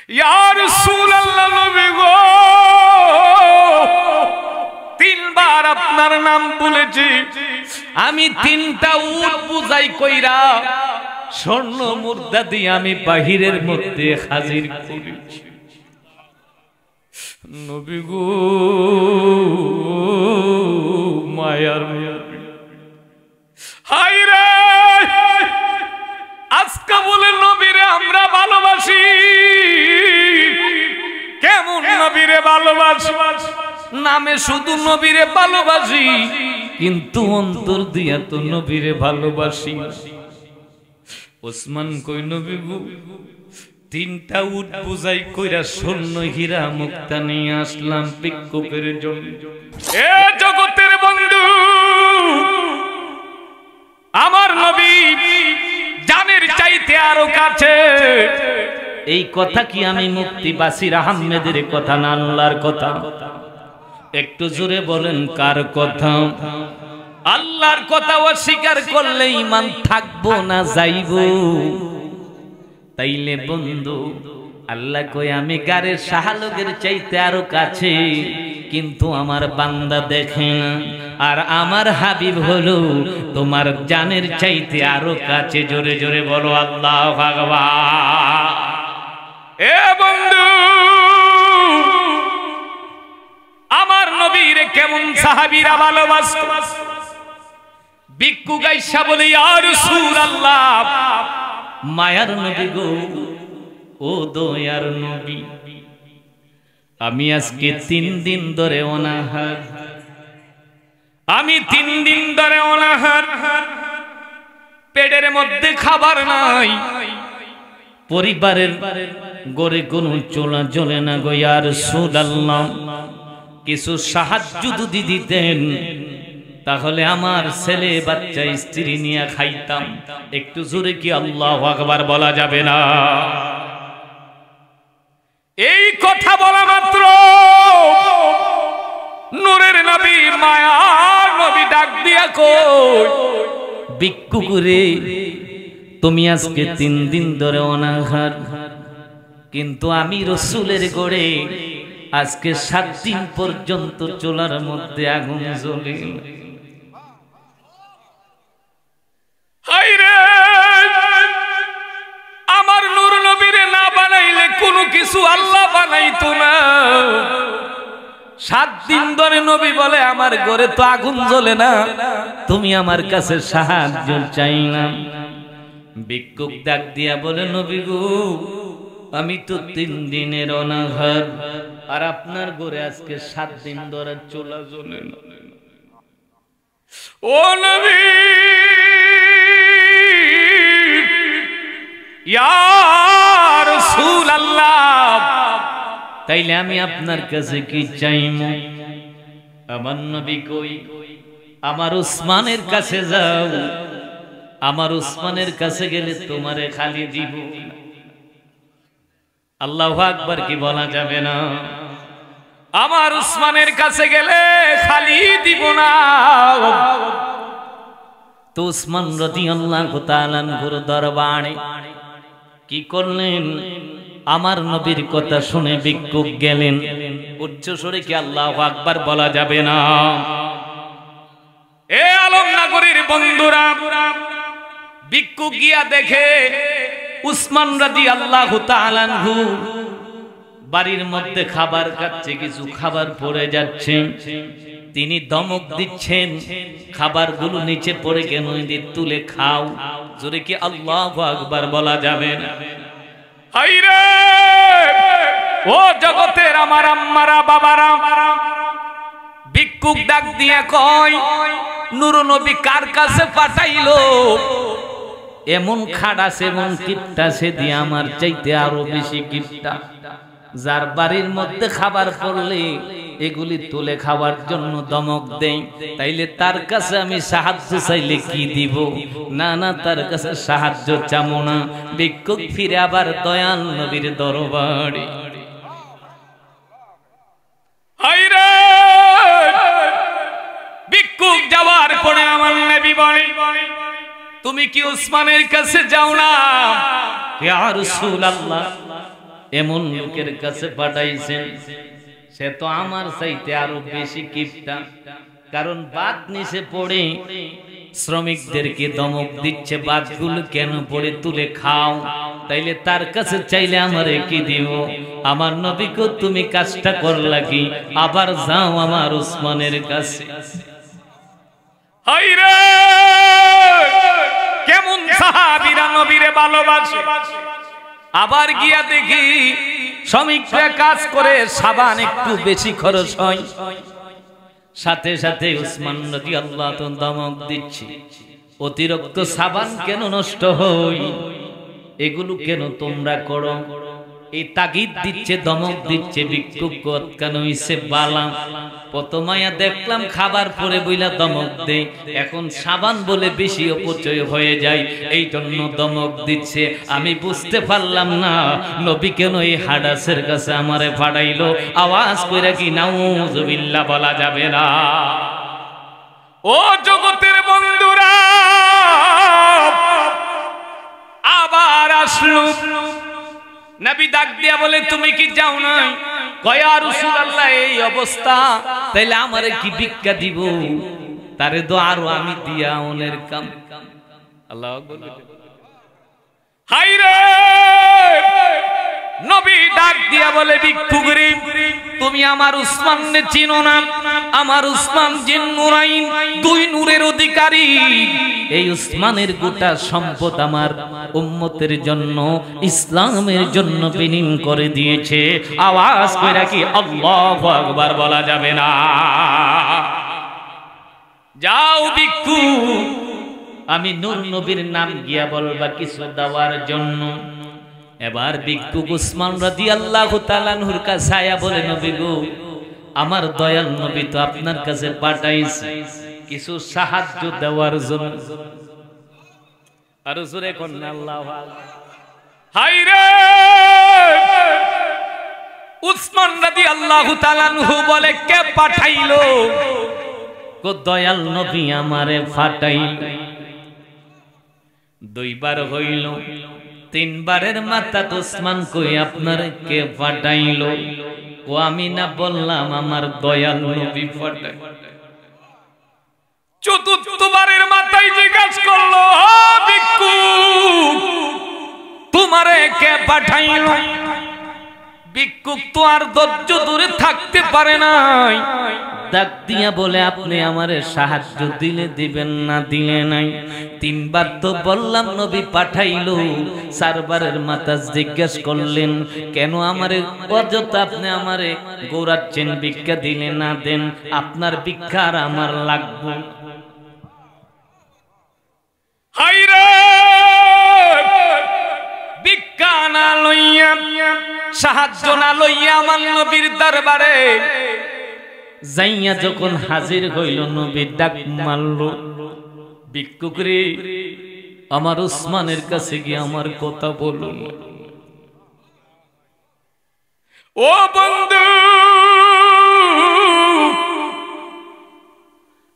ইয়া রাসূলুল্লাহ নবী গো, তিনবার আপনার নাম বলেছি, আমি তিনটা উট বুঝাই কইরা স্বর্ণ মুদ্রা দিয়ে আমি বাহিরের মধ্যে হাজির করেছি। নবী গো মায়ার নবী, হায় রে আজকে বলে নবীরে আমরা ভালোবাসি। কেমন নবীরে ভালোবাসি? নামে শুধু নবীরে ভালোবাসি, কিন্তু অন্তর দিয়া তো নবীরে ভালোবাসি। ওসমান কই নবী গো, তিনটা উট বুঝাই কইরা স্বর্ণ হীরা মুক্তা নিয়ে আসলাম ভিক্ষুকের জন্য। এ জগতের বন্ধু, আমার নবী জানের চাইতে আরো কাছে। এই কথা কি আমি মুফতি বাসির আহমেদের কথা না আল্লাহর কথা? একটু জোরে বলেন কার কথা? আল্লাহর কথা অস্বীকার করলে ঈমান থাকবো না যাইবো। তাইলে বন্ধু আল্লাহ কই আমি গারের শাহলগের চাইতে আরো কাছে, কিন্তু আমার বান্দা দেখে না। আর আমার হাবিব হলো তোমার জানের চাইতে আরো কাছে। জোরে জোরে বলো আল্লাহু আকবার। এ বন্ধু, আমার নবীরে কেমন সাহাবীরা ভালোবাসতো। ভিক্ষু গাইসা বলে ইয়া রাসূলুল্লাহ, মায়ার নবী গো, ও দয়ার নবী, আমি আজকে 3 দিন ধরে অনাহার, আমি 3 দিন ধরে অনাহার, পেটের মধ্যে খাবার নাই, পরিবারের গড়ে কোনো চলা চলে না গো। ইয়া রাসূলুল্লাহ, কিছু সাহায্য যদি দিতেন তাহলে আমার ছেলে বাচ্চা স্ত্রী নিয়ে খাইতাম। একটু জোরে কি আল্লাহু আকবার বলা যাবে না? এই কথা বলা মাত্র নূরের নবী মায়ার নবী ডাক দিয়া কই, ভিক্ষুক রে, তুমি আজকে 3 দিন ধরে অনাহার, কিন্তু আমি রাসূলের গড়ে আজকে 7 দিন পর্যন্ত চুলার মধ্যে আগুন জ্বলে। আমার নূর নবীরে না বানাইলে কোনো কিছু আল্লাহ বানাইতো না। 7 দিন ধরে নবী বলে আমার ঘরে তো আগুন জ্বলে না, তুমি আমার কাছে সাহায্য চাইলাম। ভিক্ষুক ডাক দিয়া বলে নবী গো, আমি তো 3 দিনের অনাহার, আর আপনার ঘরে আজকে 7 দিন ধরে চুলা জ্বলে না। ও নবী, ইয়া রাসূলুল্লাহ, তাইলে আমি আপনার কাছে কি চাইমু? আমার নবী কই, আমার উসমানের কাছে যাও, আমার উসমানের কাছে গেলে তোমারে খালি দিব। আল্লাহু আকবার কি বলা যাবে না? আমার উসমানের কাছে গেলে খালি দিব না। তো উসমান রাদিয়াল্লাহু তাআলা আনহুর দরবারে কি করলেন? আমার নবীর কথা শুনে ভিক্ষুক গেলেন। উচ্চ স্বরে কি আল্লাহু আকবার বলা যাবে না? এ আলমনগরের বন্ধুরা, ভিক্ষুক গিয়া দেখে উসমান রাদিয়াল্লাহু তাআলা আনহু বাড়ির মধ্যে খাবার খাচ্ছে, কিছু খাবার পড়ে যাচ্ছে, তিনি ধমক দিচ্ছেন, খাবারগুলো নিচে পড়ে কেন, তুলে খাও। জোরে কি আল্লাহু আকবার বলা যাবে না? হায়রে ও জগতের আমার আম্মারা বাবারা, ভিক্ষুক ডাক দিয়ে কয়, নূর নবী কার কাছে পাঠাইলো? এমন খাড়াছে, এমন কিপটাছে দিয়ে আমার চাইতে আরো বেশি কিপটা, যার বাড়ির মধ্যে খাবার পড়লে এগুলি তুলে খাওয়ার জন্য ধমক দেই। তাইলে তার কাছে আমি সাহায্য চাইলে কি দিব? না না, তার কাছে সাহায্য চামো না। ভিক্ষুক ফিরে আবার দয়াল নবীর দরবারে। হায়রে ভিক্ষুক যাওয়ার পরে আমার নবী বলে, তুমি কি উসমানের কাছে যাও না? ইয়া রাসূলুল্লাহ, এমন লোকের কাছে পাঠাইছেন, সে তো আমার চাইতে আরো বেশি কিপটা। কারণ বাদ নিচে পড়ে শ্রমিকদেরকে ধমক দিচ্ছে, বাদগুলো কেন পড়ে তুলে খাও। তাইলে তার কাছে চাইলে আমারে কি দিব? আমার নবীকে তুমি কাজটা করলা কি? আবার যাও আমার উসমানের কাছে। হায়রে কেমন সাহাবীরা নবীরে ভালোবাসে। আবার গিয়া দেখি শ্রমিকরা কাজ করে, সাবান একটু বেশি খরচ হয়, সাথে সাথে উসমান রাদিয়াল্লাহু তাআলা ধমক দিচ্ছে, অতিরিক্ত সাবান কেন নষ্ট হয়, এগুলো কেন তোমরা করো? এই তাগিদ দিচ্ছে, ধমক দিচ্ছে। ভিক্ষুক কেন হইছে বালা। প্রথমায়া দেখলাম খাবার পরে বইলা ধমক দেয়, এখন সাবান বলে বেশি অপচয় হয়ে যায়, এই জন্য ধমক দিচ্ছে। আমি বুঝতে পারলাম না নবী কেন এই হাদাসের কাছে আমারে পাঠাইলো। আওয়াজ কইরা কি নাউযুবিল্লাহ বলা যাবে না? ও জগতের বন্ধুরা, আবার আসলো নবী ডাক দিয়া বলে, তুমি কি যাও না? কয় ইয়া রাসূলুল্লাহ এই অবস্থা, তাইলে আমারে কি ভিক্ষা দিব? তারে তো আরো আমি দিয়া ওনের কাম। আল্লাহু আকবার। হায়রে নবী ডাক দিয়া বলে, ভিক্ষুক রে, তুমি আমার উসমানকে চিনো না? আমার উসমান জিন নুরাইন, দুই নূরের অধিকারী। এই উসমানের গোটা সম্পদ আমার উম্মতের জন্য, ইসলামের জন্য বিলীন করে দিয়েছে। আওয়াজ কইরা কি আল্লাহু আকবার বলা যাবে না? যাও ভিক্ষুক, আমি নূর নবীর নাম গিয়া বলবা কিছু দেওয়ার জন্য। এবার ভিক্ষুক উসমান রাদিয়াল্লাহু তাআলা আনহুর কাছে আয়া বলে, নবী গো, আমার দয়াল নবী তো আপনার কাছে পাঠাইছে কিছু সাহায্য দেওয়ার জন্য। আর জোরে কোন আল্লাহু আকবার। হায়রে উসমান রাদিয়াল্লাহু তাআলা আনহু বলে, কে পাঠাইলো? কো দয়াল নবী আমারে পাঠাইলো। দুইবার হইল, তিনবারের মাথা উসমান কই আপনারে কে পাঠাইলো? ও আমি না বললাম আমার দয়াল নবী পাঠাই। চতুর্থবারের মাথায় জিজ্ঞাসা করলো, ও ভিক্ষুক, তোমারে কে পাঠাইলো? ভিক্ষুক তো আর ধৈর্য ধরে থাকতে পারে নাই, ডাক দিয়া বলে, আপনি আমারে সাহায্য দিলে দিবেন, না দিলে নাই। তিনবার তো বললাম নবী পাঠাইলো, চারবারের মাথা জিজ্ঞেস করলেন, কেন আমারে অযথা আপনি আমারে গৌরাচ্ছেন? ভিক্ষা দিলে না দেন, আপনার ভিক্ষা আর আমার লাগবে। হায়রে ভিক্ষা না লইয়া, সাহায্য না লইয়া আমার নবীর দরবারে যাইয়া যখন হাজির হইল, নবী ডাক মারলো, ভিক্ষুক রে, আমার উসমানের কাছে গিয়ে আমার কথা বলুন। ও বন্ধু,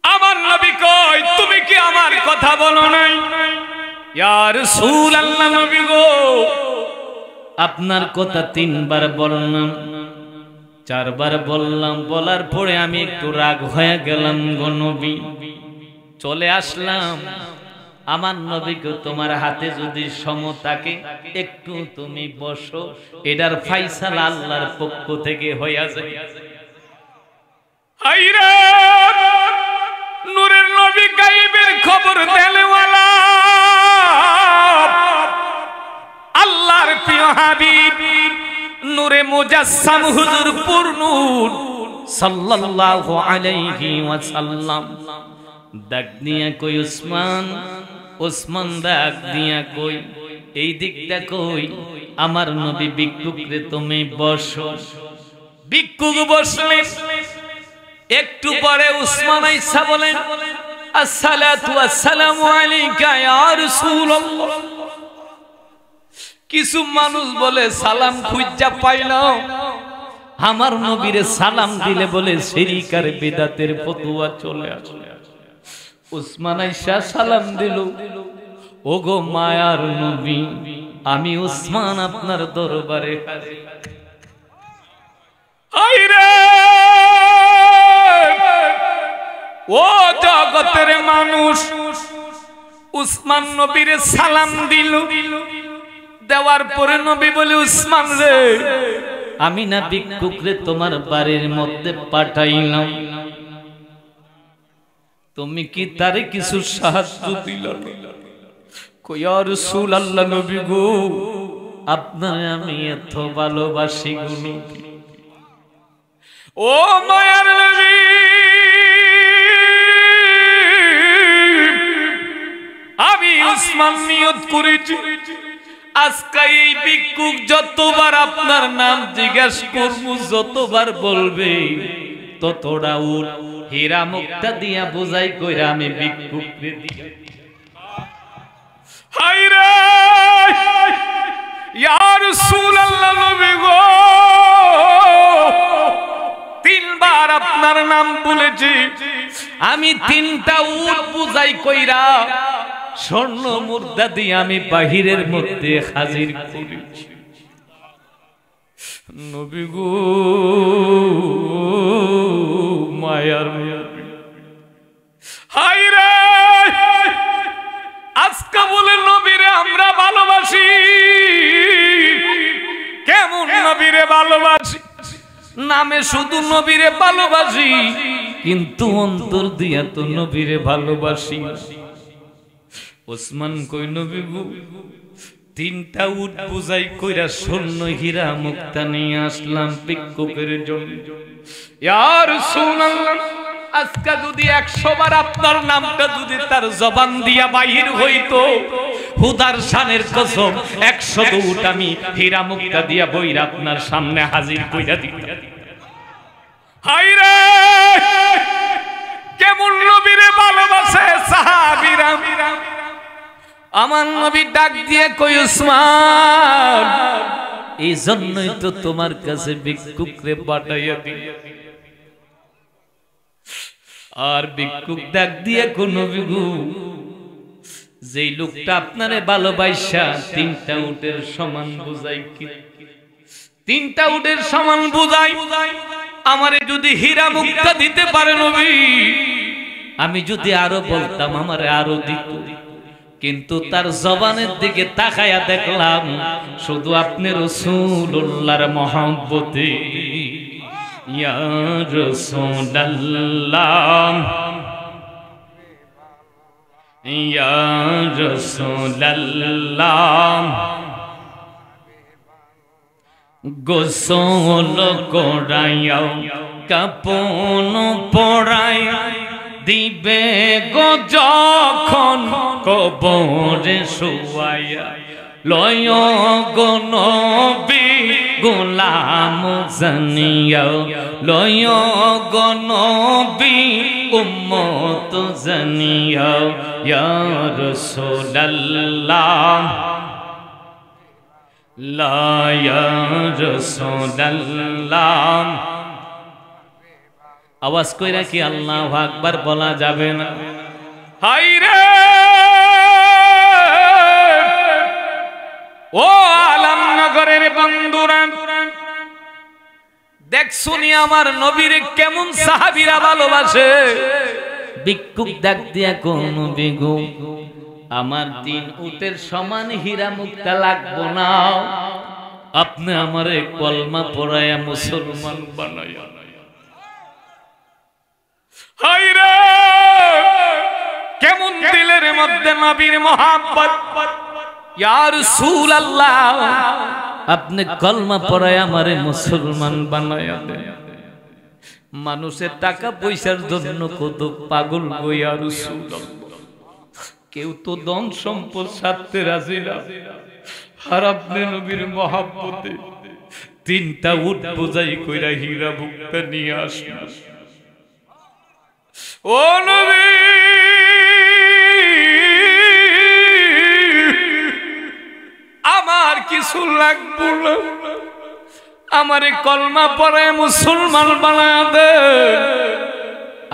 আমার নবী কয়, তুমি কি আমার কথা বলো নাই? ইয়া রাসূলুল্লাহ, নবী গো, আপনার কথা তিনবার বললাম, চারবার বললাম, বলার পরে আমি একটু রাগ হয়ে গেলাম গো নবী, চলে আসলাম। আমার নবীকে তোমার হাতে যদি সমতাকে একটু তুমি বসো, এটার ফায়সালা আল্লাহর পক্ষ থেকে হইয়া যায়। হায়রে নূরের নবী গায়েবের খবর দেনেওয়ালা, আল্লাহর প্রিয় হাবিব নূরে মুজাসসাম হুজুর পুরনূর সাল্লাল্লাহু আলাইহি ওয়াসাল্লাম ডাক দিয়া কই, উসমান, উসমান ডাক দিয়া কই, এই দিকটা কই, আমার নবী ভিক্ষুক রে তুমি বসো। ভিক্ষুক বসলেন। একটু পরে উসমান আইসা বলেন, আসসালাতু ওয়াসসালামু আলাইকা ইয়া রাসূলুল্লাহ। কিছু মানুষ বলে সালাম খুঁজা পাইলাম, আমার নবীরে সালাম দিলে বলে শিরক আর বিদআতের ফতোয়া চলে আসে। উসমান আইসা সালাম দিল, ওগো মায়ার নবী, আমি উসমান আপনার দরবারে ও জগতের মানুষ উসমান নবীরে সালাম দিল দেওয়ার পরে নবী বলে উসমান রে আমি না ভিক্ষুকরে তোমার বাড়ির মধ্যে পাঠাইলাম তুমি কি তারে কিছু সাহায্য দিলা কই ইয়া রাসূলুল্লাহ নবী গো আপনারে আমি এত ভালোবাসি গো ও মায়ার নবী আমি উসমান নিয়ত করেছি আজকে এই ভিক্ষুক যতবার আপনার নাম জিজ্ঞাসা করব যতবার বলবে ততটা উট হীরা মুক্তা দিয়া বুঝাই কইরা আমি ভিক্ষুকরে দিয়া হায়রে ইয়া রাসূলুল্লাহ নবী গো তিনবার আপনার নাম বলেছি আমি তিনটা উট বুঝাই কইরা স্বর্ণ মুদ্রা দিয়ে আমি বাহিরের মধ্যে হাজির করেছি নবী গো মায়ার হায়রে আজকে বলে নবীরে আমরা ভালোবাসি কেমন নবীরে ভালোবাসি নামে শুধু নবীরে ভালোবাসি কিন্তু অন্তর দিয়া তো নবীরে ভালোবাসি ওসমান কই নবী গো তিনটা উট বুঝাই কইরা স্বর্ণ হীরা মুক্তা নিয়ে আসলাম ভিক্ষুকের জন্য ইয়া রাসূলুল্লাহ আজকে যদি 100 বার আপনার নামটা যদি তার জবান দিয়া বাহির হইতো খুদার শানের কসম 100 উট আমি হীরা মুক্তা দিয়া বইরা আপনার সামনে হাজির কইরা দিতাম হায়রে কেমন নবীরে ভালোবাসে সাহাবীরা আমার নবী ডাক দিয়ে কই উসমান এই জন্যই তো তোমার কাছে ভিক্ষুকরে পাঠাইয়া দিই আর ভিক্ষুক ডাক দিয়ে কোন নবী গো যেই লোকটা আপনারে ভালোবাসা তিনটা উটের সমান বুঝাই কি তিনটা উটের সমান বুঝাই আমারে যদি হীরা মুক্তা দিতে পারে নবী আমি যদি আরো বলতাম আমারে আরো দিত কিন্তু তার জবানের দিকে তাকায়া দেখলাম শুধু আপনি রাসূলুল্লাহর মহব্বতে ইয়া রাসূলুল্লাহ ইয়া রাসূলুল্লাহ গোসল করাইও কাপন পরাইয়া দিবে গো যখন কবরে শুয়াইয়া লয় গো নবী গোলাম জানিয়া লয় গো নবী উম্মত জানিয়া ইয়া রাসূলুল্লাহ লা ইয়া রাসূলুল্লাহ আওয়াজ কইরা কি আল্লাহু আকবার বলা যাবে না হায়রে ও আলমনগরের বন্ধুরা দেখছুনি আমার নবীরে কেমন সাহাবীরা ভালোবাসে ভিক্ষুক ডাক দিয়া কোন নবী গো আমার 3 উটের সমান হীরা মুক্তা লাগবো না আপনি আমারে কলমা পড়ায়া মুসলমান বানায়া হায়রে কেমন দিলের মধ্যে নবীর মহব্বত ইয়া রাসূলুল্লাহ আপনি কলমা পড়ায় আমারে মুসলমান বানায়া দেন মানুষের টাকা পয়সার জন্য কত পাগল গো ইয়া রাসূলুল্লাহ কেউ তো ধন সম্পদ ছাড়তে রাজি না আর আপনি নবীর মহব্বতে 3টা উট বোঝাই কইরা হীরা মুক্তা নিয়ে আসেন ও নবী আমার কিছু লাগবে না আমারে কলমা পড়ে মুসলমান বানায়া দে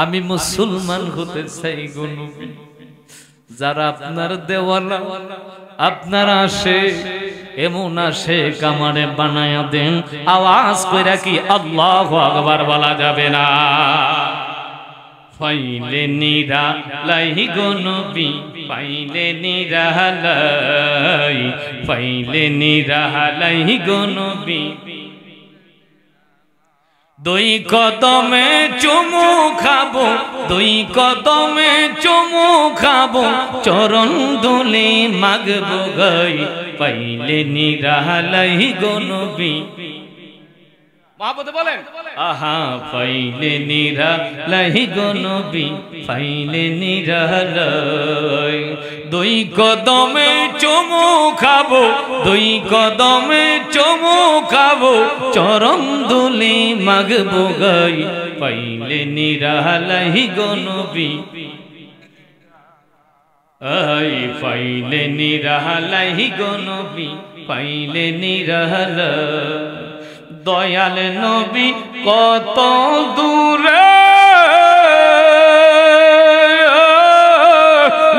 আমি মুসলমান হতে চাই গো নবী যারা আপনার দেওয়ানা আপনার আসে এমন শেখ আমারে বানায়া দেন আওয়াজ কইরা কি আল্লাহু আকবার বলা যাবে না পাইলে নিরালাই গো নবী পাইলে নিরালাই পাইলে নিরালাই গো নবী দুই কদমে চুমু খাবো দুই কদমে চুমু খাবো চরণ দুলি মাগবো গাই পাইলে নিরালাই গো নবী মহাপতে বলেন আহা পাইলে নিরালাই গো নবী পাইলে নিরালাই দুই কদমে চুমু খাবো দুই কদমে চুমু খাবো চরণ দুলি মাগবো গাই পাইলে নিরালাই গো নবী আই পাইলে নিরালাই গো নবী পাইলে নিরালাই দয়াল নবী কত দূরে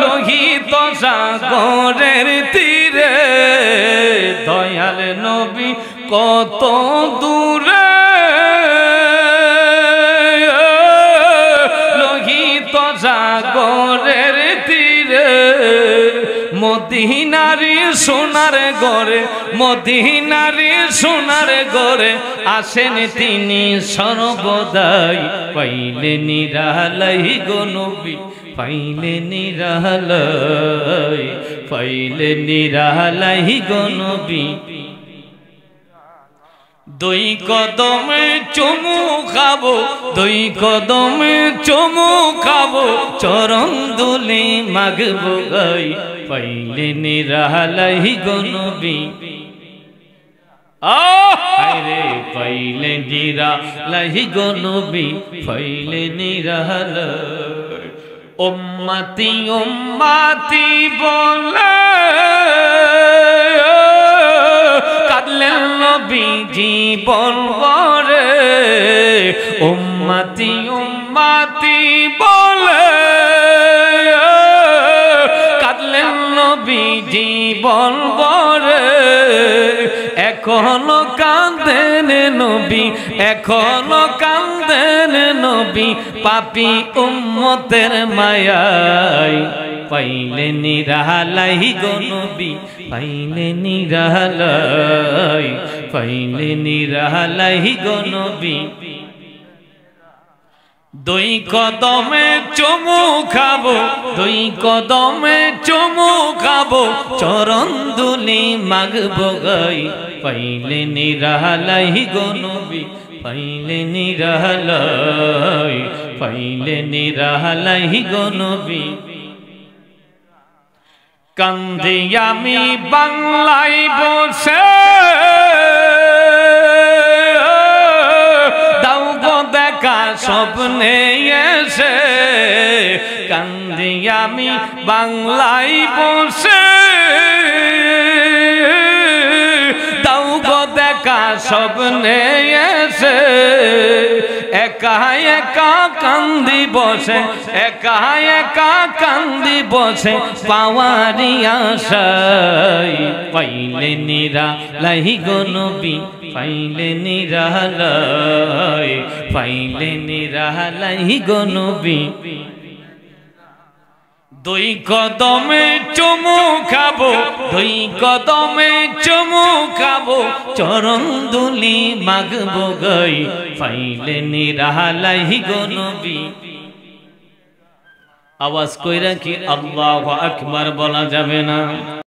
লোহিত সাগরের তীরে দয়াল নবী কত দূরে লোহিত সাগরের তীরে মদিনারি সোনার ঘরে মদিনারি সোনার ঘরে আসেন তিনি সর্বদাই পাইলে নিরালাই গো নবী পাইলে নিরালাই পাইলে নিরালাই গো নবী দুই কদমে চুমু খাবো দুই কদমে চুমু খাবো চরণ দুলি মাগবো গাই পাইলে নিরালাই গো নবী আরে পাইলে নিরালাই গো নবী পাইলে নিরালাই উম্মতি উম্মতি বলে কাঁদলেন নবীজি বলবরে উম্মতি উম্মতি বলে কাঁদলেন নবীজি বলবরে এখনো কাঁদেন নবী এখনো কাঁদেন নবী পাপী উম্মতের মায়ায় পাইলে নিরালাই গো নবী পাইলে নিরালাই পাইলে নিরালাই গো নবী দুই কদমে চুমু খাবো দুই কদমে চুমু খাবো চরণ দুলি মাগবো গাই পাইলে নিরালাই গো নবী পাইলে নিরালাই পাইলে নিরালাই গো নবী কান্দি আমি বাংলায় বসে দাও গো দেখা স্বপ্নে এসে কান্দি আমি বাংলায় বসে দাও গো দেখা স্বপ্নে এসে একা একা কান্দি বসে একা একা কান্দি বসে পাওয়ারি আশায় পাইলে নিরালাই গো নবী পাইলে নিরালাই পাইলে নিরালাই গো নবী দুই কদমে চুমু খাবো দুই কদমে চুমু খাবো চরণ দুলি মাগবো গাই পাইলে নিরালাই গো নবী আওয়াজ কইরা কি আল্লাহু আকবার বলা যাবে না